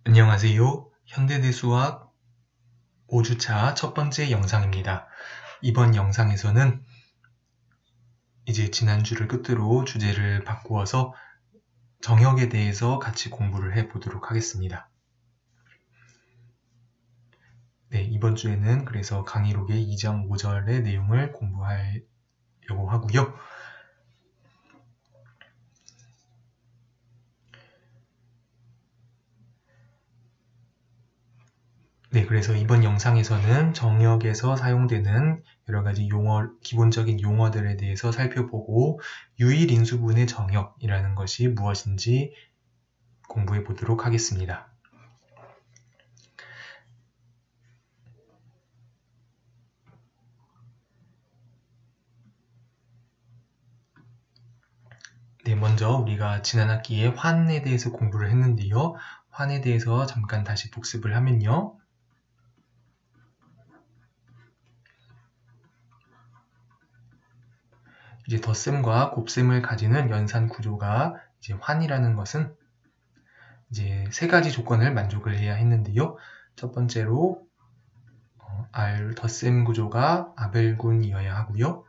안녕하세요. 현대대 수학 5주차 첫 번째 영상입니다. 이번 영상에서는 이제 지난주를 끝으로 주제를 바꾸어서 정역에 대해서 같이 공부를 해보도록 하겠습니다. 네, 이번 주에는 그래서 강의록의 2장 5절의 내용을 공부하려고 하고요. 네, 그래서 이번 영상에서는 정역에서 사용되는 여러 가지 기본적인 용어들에 대해서 살펴보고 유일인수분해 정역이라는 것이 무엇인지 공부해 보도록 하겠습니다. 네, 먼저 우리가 지난 학기에 환에 대해서 공부를 했는데요. 환에 대해서 잠깐 다시 복습을 하면요. 이제 덧셈과 곱셈을 가지는 연산 구조가 이제 환이라는 것은 이제 세 가지 조건을 만족을 해야 했는데요. 첫 번째로 R 덧셈 구조가 아벨군이어야 하고요.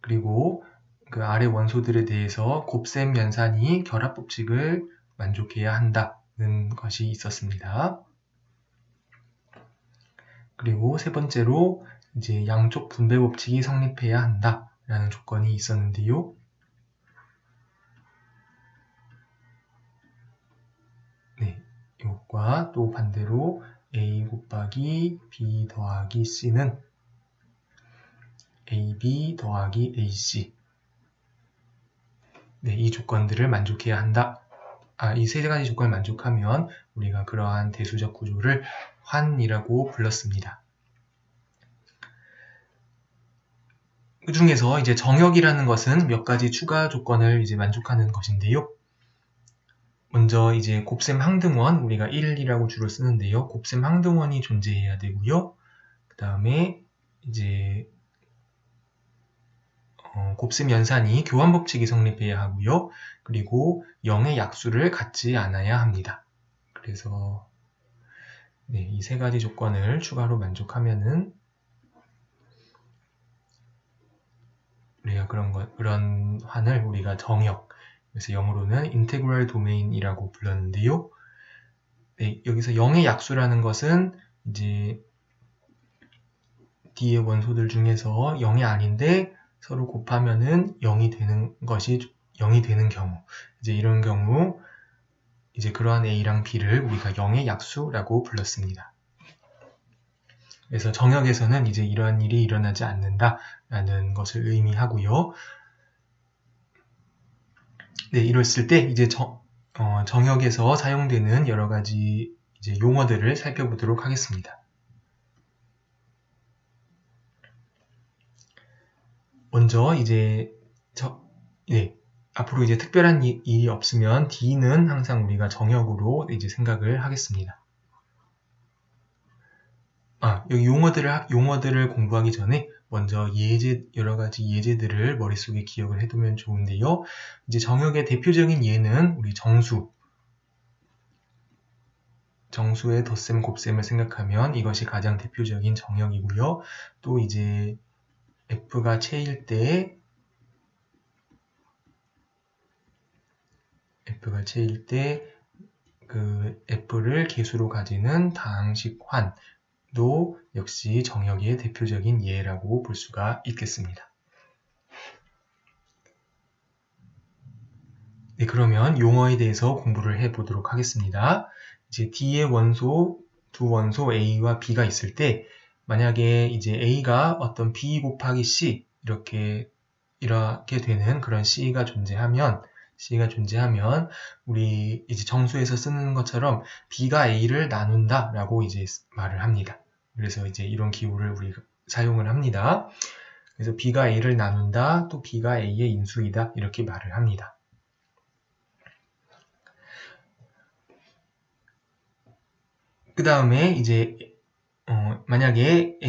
그리고 그 아래 원소들에 대해서 곱셈 연산이 결합법칙을 만족해야 한다는 것이 있었습니다. 그리고 세 번째로 이제 양쪽 분배 법칙이 성립해야 한다라는 조건이 있었는데요. 네, 이것과 또 반대로 A 곱하기 B 더하기 C는 AB 더하기 AC. 네, 이 조건들을 만족해야 한다. 이 세 가지 조건을 만족하면 우리가 그러한 대수적 구조를 환이라고 불렀습니다. 그 중에서 이제 정역이라는 것은 몇 가지 추가 조건을 이제 만족하는 것인데요. 먼저 이제 곱셈 항등원 우리가 1이라고 주로 쓰는데요. 곱셈 항등원이 존재해야 되고요. 그 다음에 이제 곱셈 연산이 교환 법칙이 성립해야 하고요. 그리고 0의 약수를 갖지 않아야 합니다. 그래서 네, 이 세 가지 조건을 추가로 만족하면은 우리가 그런 환을 우리가 정역, 그래서 영어로는 인테그럴 도메인이라고 불렀는데요. 네, 여기서 0의 약수라는 것은 이제 D의 원소들 중에서 0이 아닌데 서로 곱하면은 0이 되는 경우, 이제 이런 경우 이제 그러한 A랑 B를 우리가 0의 약수라고 불렀습니다. 그래서 정역에서는 이제 이러한 일이 일어나지 않는다라는 것을 의미하고요. 네, 이랬을 때 이제 정역에서 사용되는 여러 가지 이제 용어들을 살펴보도록 하겠습니다. 먼저 이제 앞으로 이제 특별한 일이 없으면 D는 항상 우리가 정역으로 이제 생각을 하겠습니다. 여기 용어들을 공부하기 전에 먼저 여러 가지 예제들을 머릿속에 기억을 해두면 좋은데요. 이제 정역의 대표적인 예는 우리 정수의 덧셈, 곱셈을 생각하면 이것이 가장 대표적인 정역이고요. 또 이제 F가 체일 때 그 F를 개수로 가지는 다항식 환도 역시 정역의 대표적인 예라고 볼 수가 있겠습니다. 네, 그러면 용어에 대해서 공부를 해보도록 하겠습니다. 이제 D의 두 원소 A와 B가 있을 때 만약에 이제 A가 어떤 B 곱하기 C 이렇게 되는 그런 C가 존재하면 우리 이제 정수에서 쓰는 것처럼 B가 A를 나눈다라고 이제 말을 합니다. 그래서 이제 이런 기호를 우리가 사용을 합니다. 그래서 B가 A를 나눈다, 또 B가 A의 인수이다 이렇게 말을 합니다. 그 다음에 이제 만약에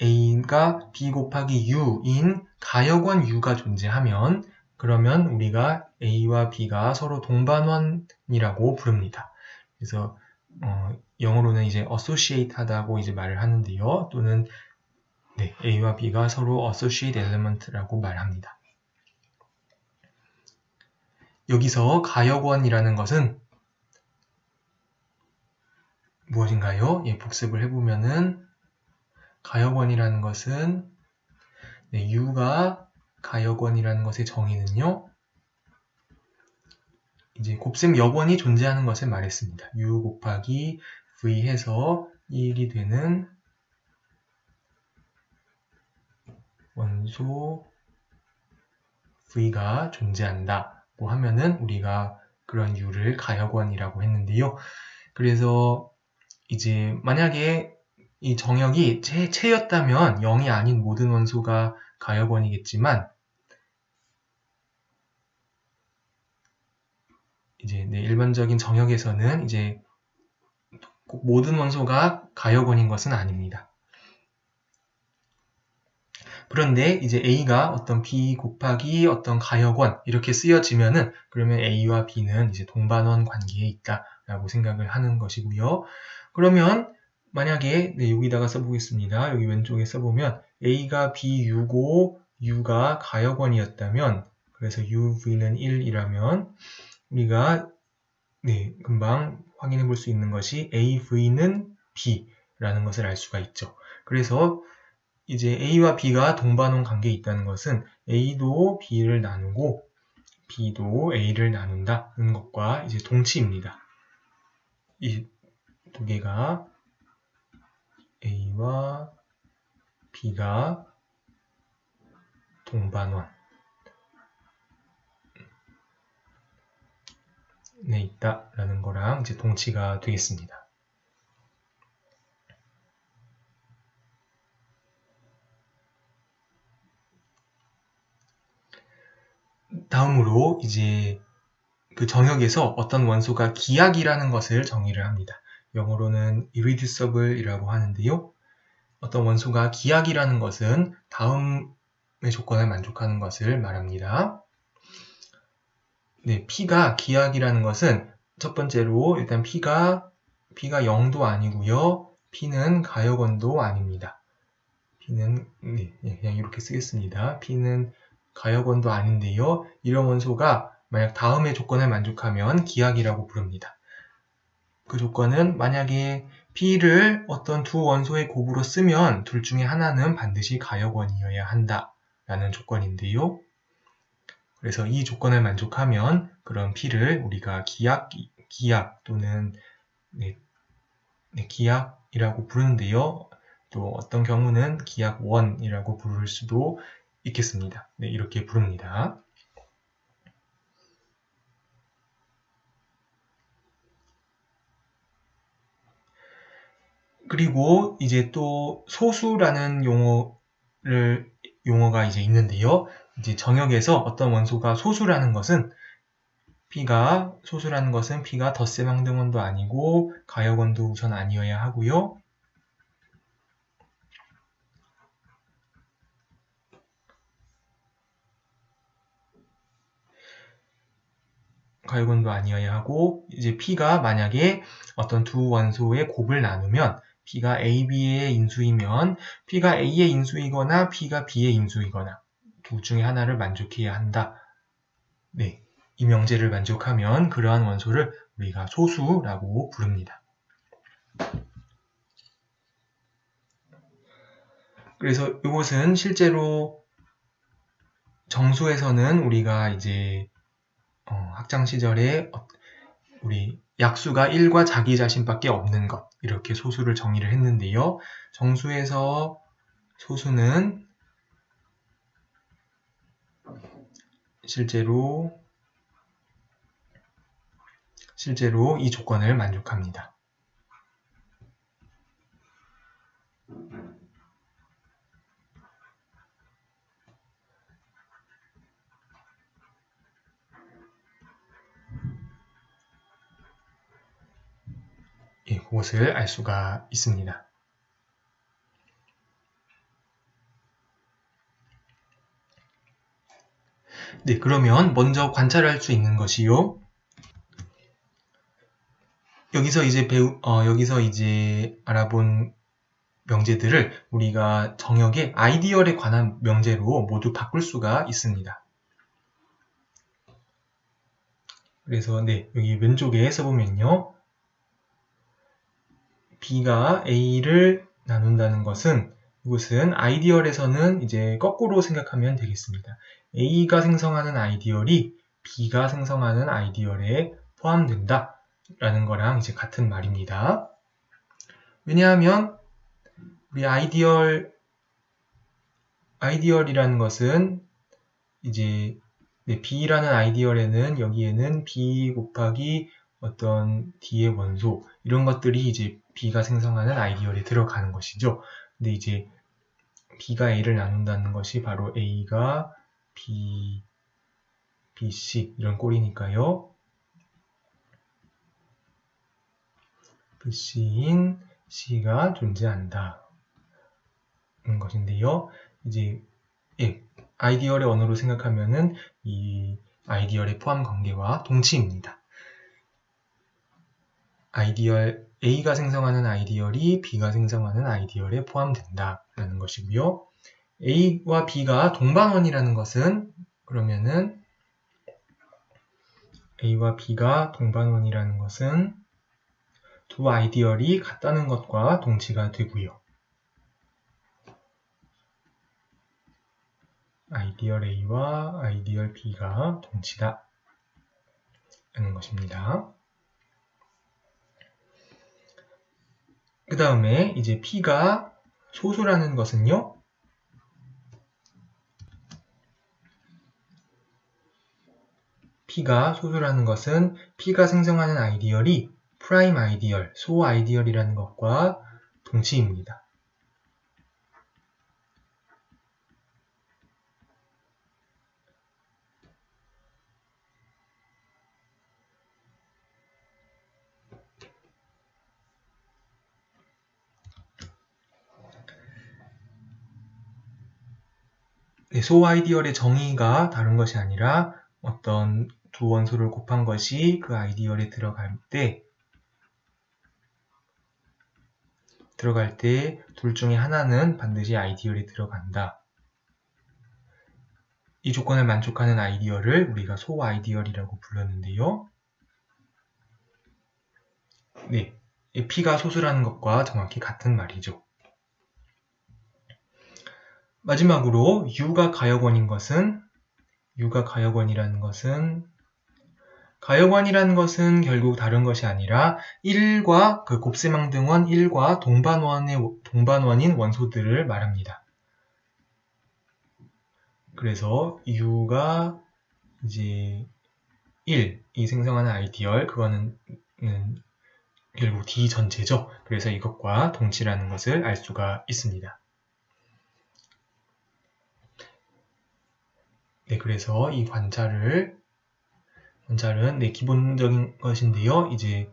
A가 B 곱하기 U인 가역원 U가 존재하면 그러면 우리가 A와 B가 서로 동반원이라고 부릅니다. 그래서 영어로는 이제 associate 하다고 이제 말을 하는데요. 또는 네, A와 B가 서로 associate element라고 말합니다. 여기서 가역원이라는 것은 무엇인가요? 예, 복습을 해보면은 가역원이라는 것은 네, U가 가역원이라는 것의 정의는요. 이제 곱셈 역원이 존재하는 것을 말했습니다. U 곱하기 V 해서 1이 되는 원소 V가 존재한다고 하면은 우리가 그런 U를 가역원이라고 했는데요. 그래서 이제 만약에 이 정역이 체였다면 0이 아닌 모든 원소가 가역원이겠지만 이제 네, 일반적인 정역에서는 이제 꼭 모든 원소가 가역원인 것은 아닙니다. 그런데 이제 A가 어떤 B 곱하기 어떤 가역원 이렇게 쓰여지면은 그러면 A와 B는 이제 동반원 관계에 있다라고 생각을 하는 것이고요. 그러면 만약에 네, 여기다가 써보겠습니다. 여기 왼쪽에 써보면 A가 B U고 U가 가역원이었다면 그래서 UV는 1이라면 우리가 네, 금방 확인해 볼 수 있는 것이 AV는 B라는 것을 알 수가 있죠. 그래서 이제 A와 B가 동반원 관계에 있다는 것은 A도 B를 나누고 B도 A를 나눈다는 것과 이제 동치입니다. 이 두 개가 A와 B가 동반원에 있다라는 거랑 이제 동치가 되겠습니다. 다음으로 이제 그 정역에서 어떤 원소가 기약이라는 것을 정의를 합니다. 영어로는 irreducible이라고 하는데요. 어떤 원소가 기약이라는 것은 다음의 조건을 만족하는 것을 말합니다. 네, P가 기약이라는 것은 첫 번째로 일단 P가 0도 아니고요. P는 가역원도 아닙니다. P는 네, 그냥 이렇게 쓰겠습니다. P는 가역원도 아닌데요. 이런 원소가 만약 다음의 조건을 만족하면 기약이라고 부릅니다. 그 조건은 만약에 P를 어떤 두 원소의 곱으로 쓰면 둘 중에 하나는 반드시 가역원이어야 한다라는 조건인데요. 그래서 이 조건을 만족하면 그런 P를 우리가 기약 또는 기약이라고 부르는데요. 또 어떤 경우는 기약원이라고 부를 수도 있겠습니다. 네, 이렇게 부릅니다. 그리고 이제 또 소수라는 용어가 이제 있는데요. 이제 정역에서 어떤 원소가 소수라는 것은 P가 덧셈 항등원도 아니고 가역원도 우선 아니어야 하고요. 가역원도 아니어야 하고 이제 P가 만약에 어떤 두 원소의 곱을 나누면 P가 A, B의 인수이면 P가 A의 인수이거나 P가 B의 인수이거나 둘 중에 하나를 만족해야 한다. 네, 이 명제를 만족하면 그러한 원소를 우리가 소수라고 부릅니다. 그래서 이것은 실제로 정수에서는 우리가 이제 학창 시절에 우리 약수가 1과 자기 자신밖에 없는 것 이렇게 소수를 정의를 했는데요. 정수에서 소수는 실제로 이 조건을 만족합니다. 예, 그것을 알 수가 있습니다. 네, 그러면 먼저 관찰할 수 있는 것이요. 여기서 이제 알아본 명제들을 우리가 정역의 아이디얼에 관한 명제로 모두 바꿀 수가 있습니다. 그래서 네, 여기 왼쪽에 써보면요. B가 A를 나눈다는 것은 이것은 아이디얼에서는 이제 거꾸로 생각하면 되겠습니다. A가 생성하는 아이디얼이 B가 생성하는 아이디얼에 포함된다 라는 거랑 이제 같은 말입니다. 왜냐하면 우리 아이디얼이라는 것은 이제 B라는 아이디얼에는 여기에는 B 곱하기 어떤 D의 원소 이런 것들이 이제 B가 생성하는 아이디얼에 들어가는 것이죠. 근데 이제 B가 A를 나눈다는 것이 바로 A가 B, C 이런 꼴이니까요. BC인 C가 존재한다. 는 것인데요. 이제 아이디얼의 언어로 생각하면은 이 아이디얼의 포함 관계와 동치입니다. A가 생성하는 아이디얼이 B가 생성하는 아이디얼에 포함된다라는 것이고요. A와 B가 동반원이라는 것은 그러면은 A와 B가 동반원이라는 것은 두 아이디얼이 같다는 것과 동치가 되고요. 아이디얼 A와 아이디얼 B가 동치다 라는 것입니다. 그 다음에 이제 P가 소수라는 것은요. P가 소수라는 것은 P가 생성하는 아이디얼이 프라임 아이디얼, 소 아이디얼이라는 것과 동치입니다. 소 아이디얼의 정의가 다른 것이 아니라 어떤 두 원소를 곱한 것이 그 아이디얼에 들어갈 때 둘 중에 하나는 반드시 아이디얼에 들어간다. 이 조건을 만족하는 아이디얼을 우리가 소 아이디얼이라고 불렀는데요. 네, P가 소수라는 것과 정확히 같은 말이죠. 마지막으로 U가 가역원이라는 것은 결국 다른 것이 아니라 1과 그 곱셈항등원 1과 동반원인 원소들을 말합니다. 그래서 U가 이제 1이 생성하는 아이디얼 그거는 결국 D 전체죠. 그래서 이것과 동치라는 것을 알 수가 있습니다. 네, 그래서 이 관찰은 기본적인 것인데요. 이제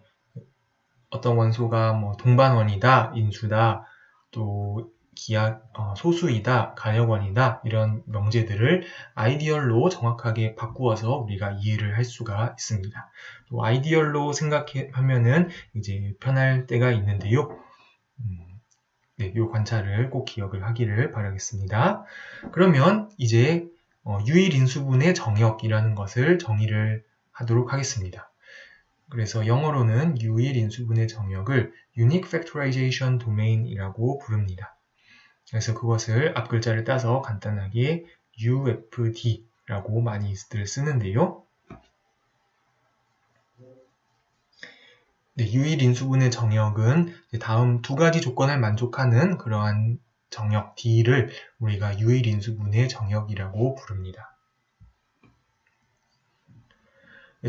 어떤 원소가 뭐 동반원이다, 인수다, 또 소수이다, 가역원이다 이런 명제들을 아이디얼로 정확하게 바꾸어서 우리가 이해를 할 수가 있습니다. 또 아이디얼로 생각하면은 이제 편할 때가 있는데요. 네, 이 관찰을 꼭 기억을 하기를 바라겠습니다. 그러면 이제 유일 인수분해 정역이라는 것을 정의를 하도록 하겠습니다. 그래서 영어로는 유일 인수분해 정역을 Unique Factorization Domain이라고 부릅니다. 그래서 그것을 앞글자를 따서 간단하게 UFD라고 많이들 쓰는데요. 네, 유일 인수분해 정역은 다음 두 가지 조건을 만족하는 그러한 정역 D를 우리가 유일 인수분해 정역이라고 부릅니다.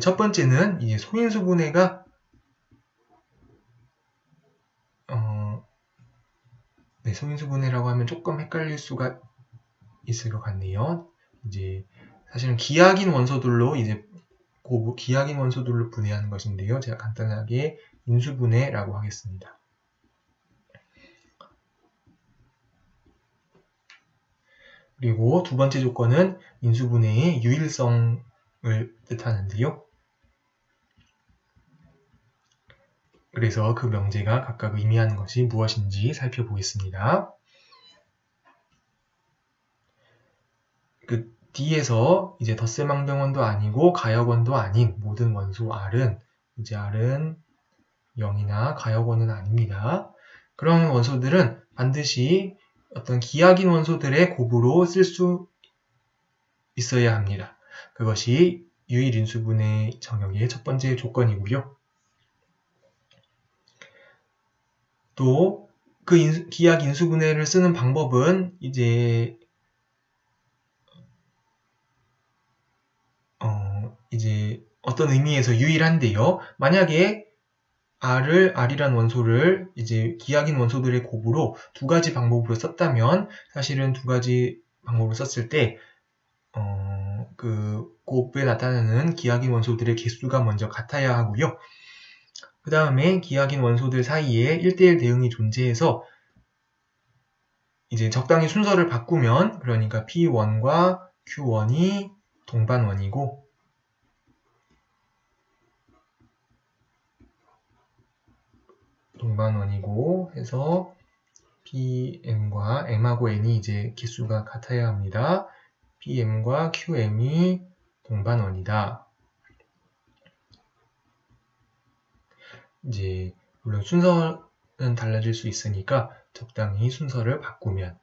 첫 번째는 이제 소인수분해가 소인수분해라고 하면 조금 헷갈릴 수가 있을 것 같네요. 이제 사실은 기하긴 원소들로 분해하는 것인데요. 제가 간단하게 인수분해라고 하겠습니다. 그리고 두 번째 조건은 인수분해의 유일성을 뜻하는데요. 그래서 그 명제가 각각 의미하는 것이 무엇인지 살펴보겠습니다. 그 D에서 이제 덧셈항등원도 아니고 가역원도 아닌 모든 원소 R은 이제 R은 0이나 가역원은 아닙니다. 그런 원소들은 반드시 어떤 기하긴 원소들의 곱으로 쓸 수 있어야 합니다. 그것이 유일인수분해 정역의 첫 번째 조건이고요. 또 그 기하기 인수분해를 쓰는 방법은 이제 어떤 의미에서 유일한데요. 만약에 R이란 원소를 이제 기하긴 원소들의 곱으로 두 가지 방법으로 썼다면 사실은 두 가지 방법을 썼을 때 그 곱에 나타나는 기하긴 원소들의 개수가 먼저 같아야 하고요. 그 다음에 기하긴 원소들 사이에 1대1 대응이 존재해서 이제 적당히 순서를 바꾸면 그러니까 P1과 Q1이 동반원이고 해서 PM과 M하고 N이 이제 개수가 같아야 합니다. PM과 QM이 동반원이다. 이제 물론 순서는 달라질 수 있으니까 적당히 순서를 바꾸면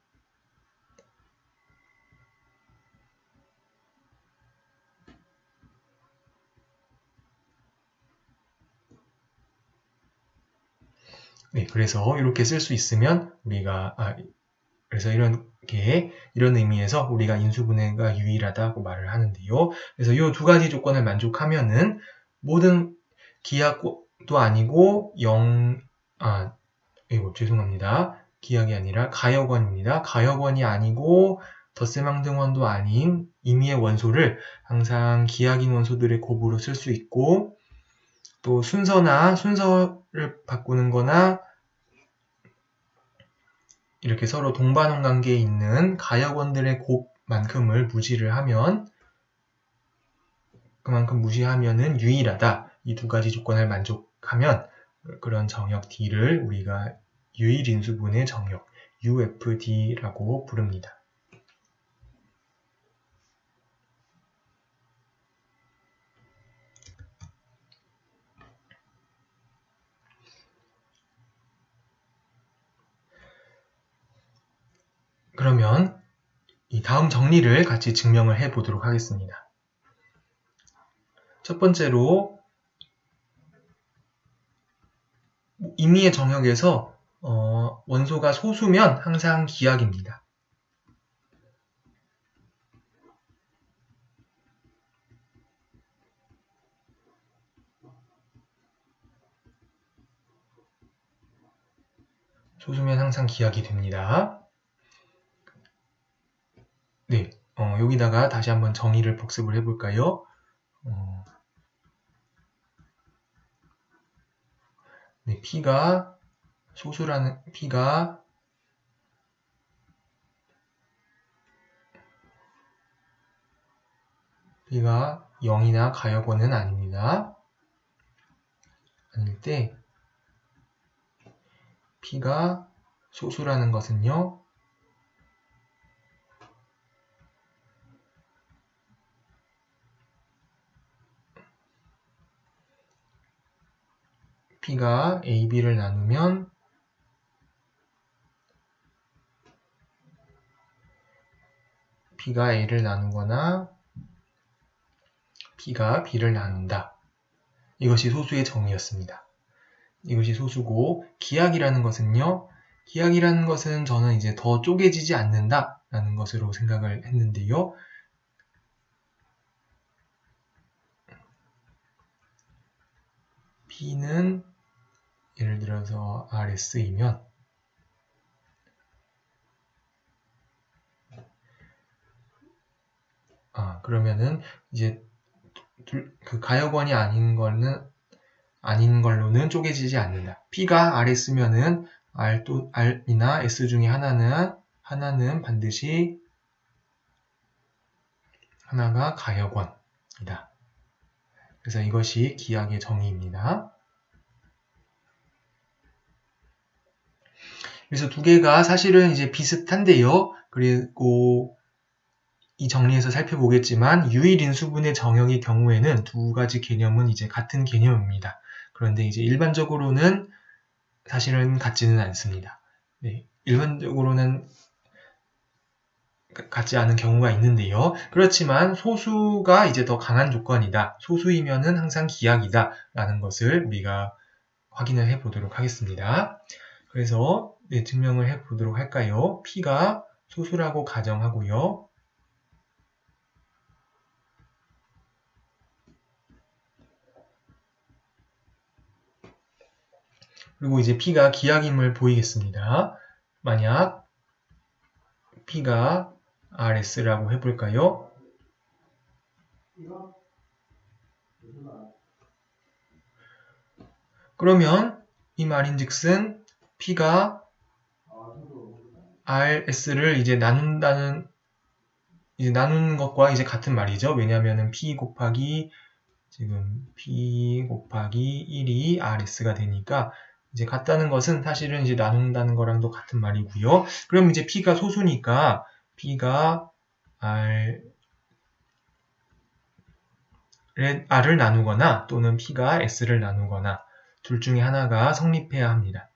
네, 그래서 이렇게 쓸 수 있으면 우리가 그래서 이런 의미에서 우리가 인수분해가 유일하다고 말을 하는데요. 그래서 이 두 가지 조건을 만족하면은 모든 기하도 아니고 죄송합니다. 기하이 아니라 가역원입니다. 가역원이 아니고 덧셈항등원도 아닌 임의의 원소를 항상 기하긴 원소들의 곱으로 쓸 수 있고 또 순서를 바꾸는 거나 이렇게 서로 동반원 관계에 있는 가역원들의 곱만큼을 무시를 하면 그만큼 무시하면은 유일하다. 이 두 가지 조건을 만족하면 그런 정역 D를 우리가 유일인수분해 정역 UFD라고 부릅니다. 그러면 이 다음 정리를 같이 증명을 해 보도록 하겠습니다. 첫 번째로 임의의 정역에서 원소가 소수면 항상 기하기입니다. 소수면 항상 기하기 됩니다. 네, 여기다가 다시 한번 정의를 복습을 해볼까요? 네, P가 소수라는 P가 P가 0이나 가역원은 아닙니다. 아닐 때 P가 소수라는 것은요. P가 A, B를 나누면 P가 A를 나누거나 P가 B를 나눈다. 이것이 소수의 정의였습니다. 이것이 소수고 기하기라는 것은요. 기하기라는 것은 저는 이제 더 쪼개지지 않는다 라는 것으로 생각을 했는데요. P는 예를 들어서 RS이면 그러면은 이제 그 가역원이 아닌 걸로는 쪼개지지 않는다. P가 RS면은 R이나 S 중에 하나는 반드시 하나가 가역원이다. 그래서 이것이 기하의 정의입니다. 그래서 두 개가 사실은 이제 비슷한데요. 그리고 이 정리에서 살펴보겠지만 유일인수분해 정역의 경우에는 두 가지 개념은 이제 같은 개념입니다. 그런데 이제 일반적으로는 사실은 같지는 않습니다. 네, 일반적으로는 같지 않은 경우가 있는데요. 그렇지만 소수가 이제 더 강한 조건이다. 소수이면은 항상 기하이다. 라는 것을 우리가 확인을 해 보도록 하겠습니다. 그래서 네, 증명을 해 보도록 할까요? P가 소수라고 가정하고요. 그리고 이제 P가 기하임을 보이겠습니다. 만약 P가 RS라고 해볼까요? 그러면 이 말인즉슨 P가 RS를 이제 나누는 것과 이제 같은 말이죠. 왜냐하면 P 곱하기 지금 P 곱하기 1이 RS가 되니까 이제 같다는 것은 사실은 이제 나눈다는 거랑도 같은 말이고요. 그럼 이제 P가 소수니까 P가 R을 나누거나 또는 P가 S를 나누거나 둘 중에 하나가 성립해야 합니다.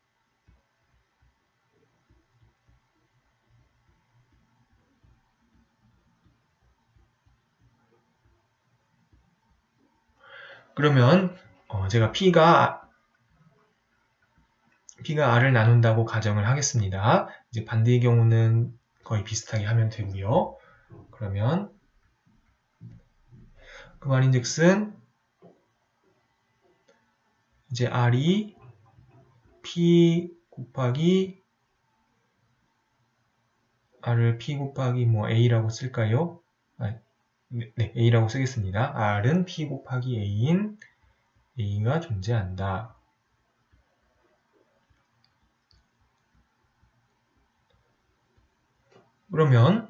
그러면 제가 P가 R을 나눈다고 가정을 하겠습니다. 이제 반대의 경우는 거의 비슷하게 하면 되고요. 그러면 그 말인즉슨 이제 R이 P 곱하기 R을 P 곱하기 뭐 A라고 쓸까요? 네, A라고 쓰겠습니다. R은 P 곱하기 A인 A가 존재한다. 그러면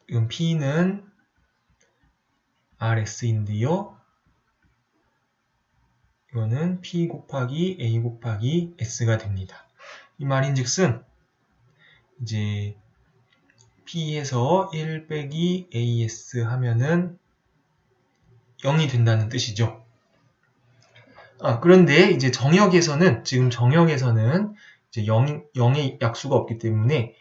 이건 P는 RS인데요. 이거는 P 곱하기 A 곱하기 S가 됩니다. 이 말인즉슨 이제 P에서 1 빼기 AS 하면은 0이 된다는 뜻이죠. 그런데 이제 지금 정역에서는 이제 0의 약수가 없기 때문에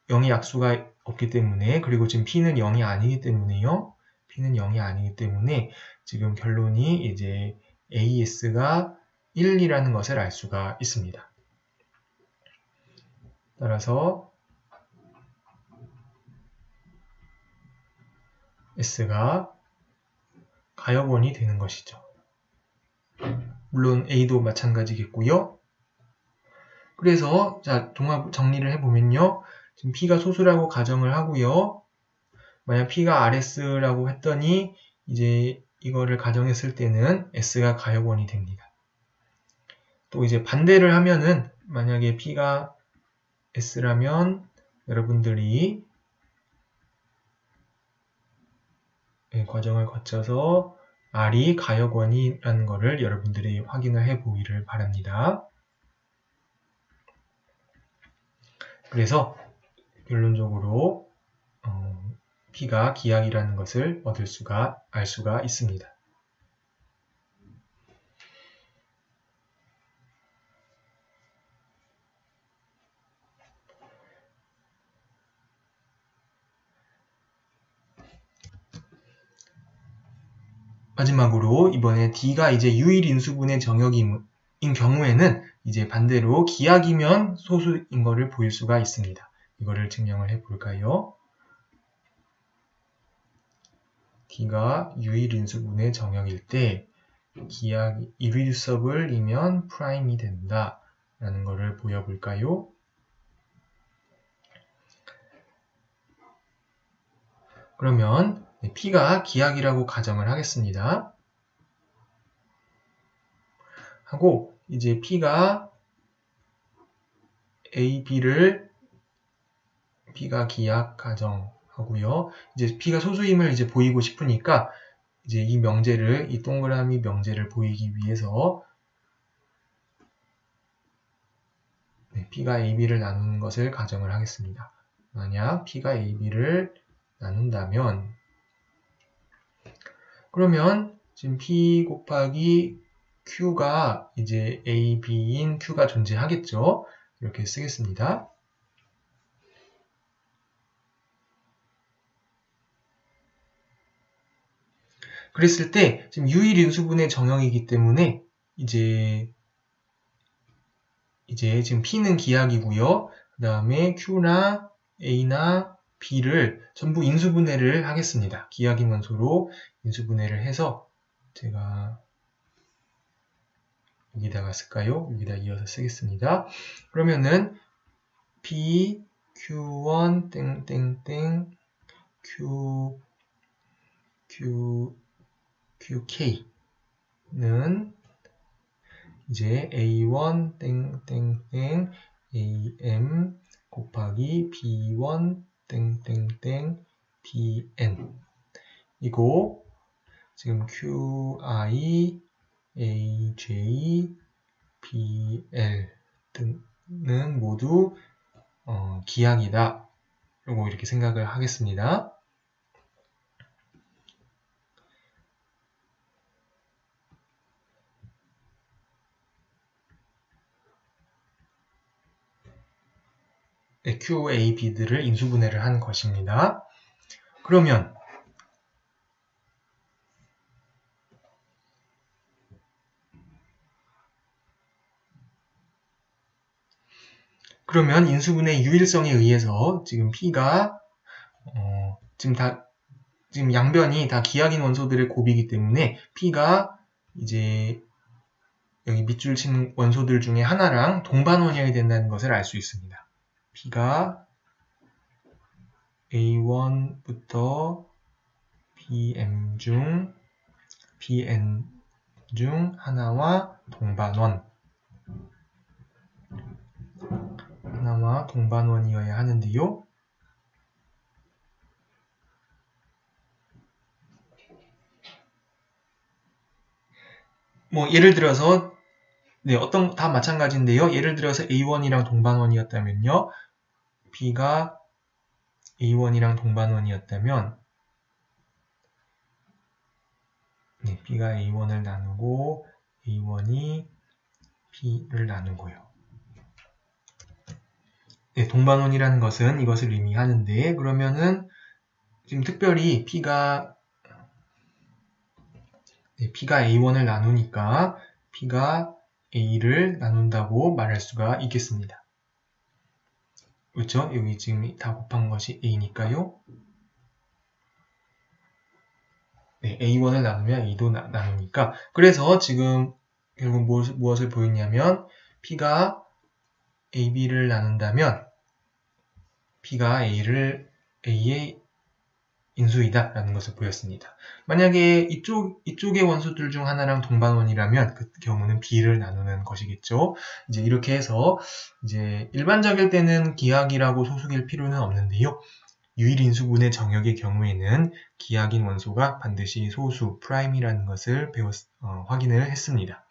0의 약수가 없기 때문에 그리고 지금 P는 0이 아니기 때문에요. P는 0이 아니기 때문에 지금 결론이 이제 AS가 1이라는 것을 알 수가 있습니다. 따라서 S가 가역원이 되는 것이죠. 물론 A도 마찬가지겠고요. 그래서 자 종합 정리를 해보면요. 지금 P가 소수라고 가정을 하고요. 만약 P가 RS라고 했더니 이제 이거를 가정했을 때는 S가 가역원이 됩니다. 또 이제 반대를 하면은 만약에 P가 S라면 여러분들이 과정을 거쳐서 R이 가역원이라는 것을 여러분들이 확인을 해 보기를 바랍니다. 그래서 결론적으로 P가 기하이라는 것을 알 수가 있습니다. 마지막으로 이번에 D가 이제 유일인수분의 정역인 경우에는 이제 반대로 기하이면 소수인 것을 보일 수가 있습니다. 이거를 증명을 해 볼까요? D가 유일인수분의 정역일 때 기하이 irreducible이면 프라임이 된다 라는 것을 보여볼까요? 그러면 P가 기하이라고 가정을 하겠습니다. 하고 이제 P가 A, B를 P가 기약 가정하고요. 이제 P가 소수임을 이제 보이고 싶으니까 이제 이 동그라미 명제를 보이기 위해서 P가 AB를 나누는 것을 가정을 하겠습니다. 만약 P가 AB를 나눈다면 그러면 지금 P 곱하기 Q가 이제 AB인 Q가 존재하겠죠. 이렇게 쓰겠습니다. 그랬을 때 지금 유일 인수분해 정형이기 때문에 이제 지금 P는 기약이고요. 그 다음에 Q나 A나 B를 전부 인수분해를 하겠습니다. 기약인 원소로 인수분해를 해서 제가 여기다가 쓸까요? 여기다 이어서 쓰겠습니다. 그러면은 P, Q1, 땡땡땡, QK는 이제 A1, 땡땡땡, AM 곱하기 B1, 땡땡땡, BN 이고 지금 QI, AJ, BL 등은 모두 기약이다. 라고 이렇게 생각을 하겠습니다. 네, Q, A, B들을 인수분해를 한 것입니다. 그러면 인수분해 유일성에 의해서 지금 P가 지금 양변이 다 기약인 원소들의 곱이기 때문에 P가 이제 여기 밑줄 친 원소들 중에 하나랑 동반원이어야 된다는 것을 알 수 있습니다. P가 A1부터 BN 중 하나와 동반원이어야 하는데요. 예를 들어서 다 마찬가지인데요. 예를 들어서 A1이랑 동반원이었다면요. B가 A1이랑 동반원이었다면 B가 A1을 나누고 A1이 B를 나누고요. 동반원이라는 것은 이것을 의미하는데 그러면은 지금 특별히 P가 A1을 나누니까 P가 A를 나눈다고 말할 수가 있겠습니다. 그렇죠? 여기 지금 다 곱한 것이 A니까요. A1을 나누면 A도 나누니까 그래서 지금 결국 무엇을 보였냐면 P가 AB를 나눈다면 P가 A의 인수이다 라는 것을 보였습니다. 만약에 이쪽의 원소들 중 하나랑 동반원이라면 그 경우는 B를 나누는 것이겠죠. 이제 이렇게 해서 이제 일반적일 때는 기약이라고 소수일 필요는 없는데요. 유일인수분해 정역의 경우에는 기약인 원소가 반드시 소수, 프라임이라는 것을 확인을 했습니다.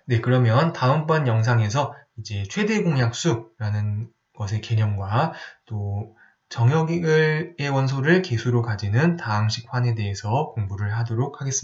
네, 그러면 다음번 영상에서 이제 최대 공약수라는 것의 개념과 또 정역의 원소를 개수로 가지는 다항식 환에 대해서 공부를 하도록 하겠습니다.